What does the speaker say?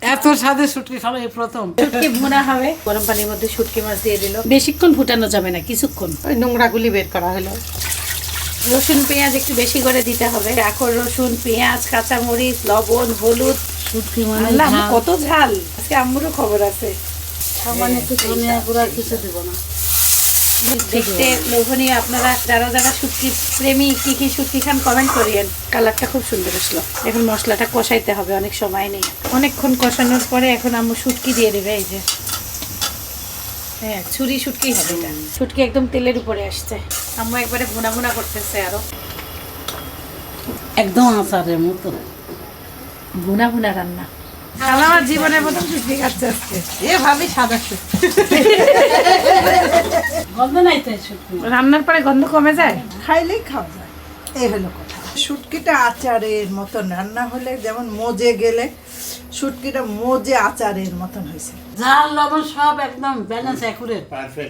এত স্বাদের শুটকি খাওয়া এই প্রথম। শুটকি ভুনা হবে, গরম পানির মধ্যে শুটকি মাছ দিয়ে দিল। বেশিক্ষণ ফুটানো যাবে না, কিছুক্ষণ। ওই নোংরাগুলি বের করা হলো। রসুন পেঁয়াজ একটু বেশি করে দিতে হবে। আকর রসুন, পেঁয়াজ, কাঁচামরিচ, লবণ, হলুদ। শুটকি মানে আল্লাহ, কত ঝাল! আজকে আম্মুরও খবর আছে। সামান্য একটু ধনিয়া গুঁড়া কিছু দেব না। দেখতে লোভনীয়। আপনারা যারা যারা শুটকি প্রেমী, কি কি শুটকি খান কমেন্ট করিয়েন। কালারটা খুব সুন্দর আসলো। এখন মশলাটা কষাইতে হবে, অনেক সময় নেই। অনেকক্ষণ কষানোর পরে এখন আম্মু শুটকি দিয়ে দেবে। এই যে, হ্যাঁ, ছুরি শুটকি হবে এটা। শুটকি একদম তেলের উপরে আসছে। আম্মু একবারে ভুনা ভুনা করতেছে আরো। একদম আচারের মতো ভুনা ভুনা রান্না। আমার জীবনের প্রথম শুটকি খাচ্ছে আজকে। এ ভাবি সাদা শুটকি গন্ধ নাই তো শুটকি। রান্নার পরে গন্ধ কমে যায়। খাইলেই খাওয়া যায়, এই হলো কথা। শুটকিটা আচারের মতন রান্না হলে যেমন মজে গেলে, শুটকিটা মজে আচারের মতন হয়েছে। ঝাল লবণ সব একদম ব্যালেন্স অ্যাকুরেট। পারফেক্ট।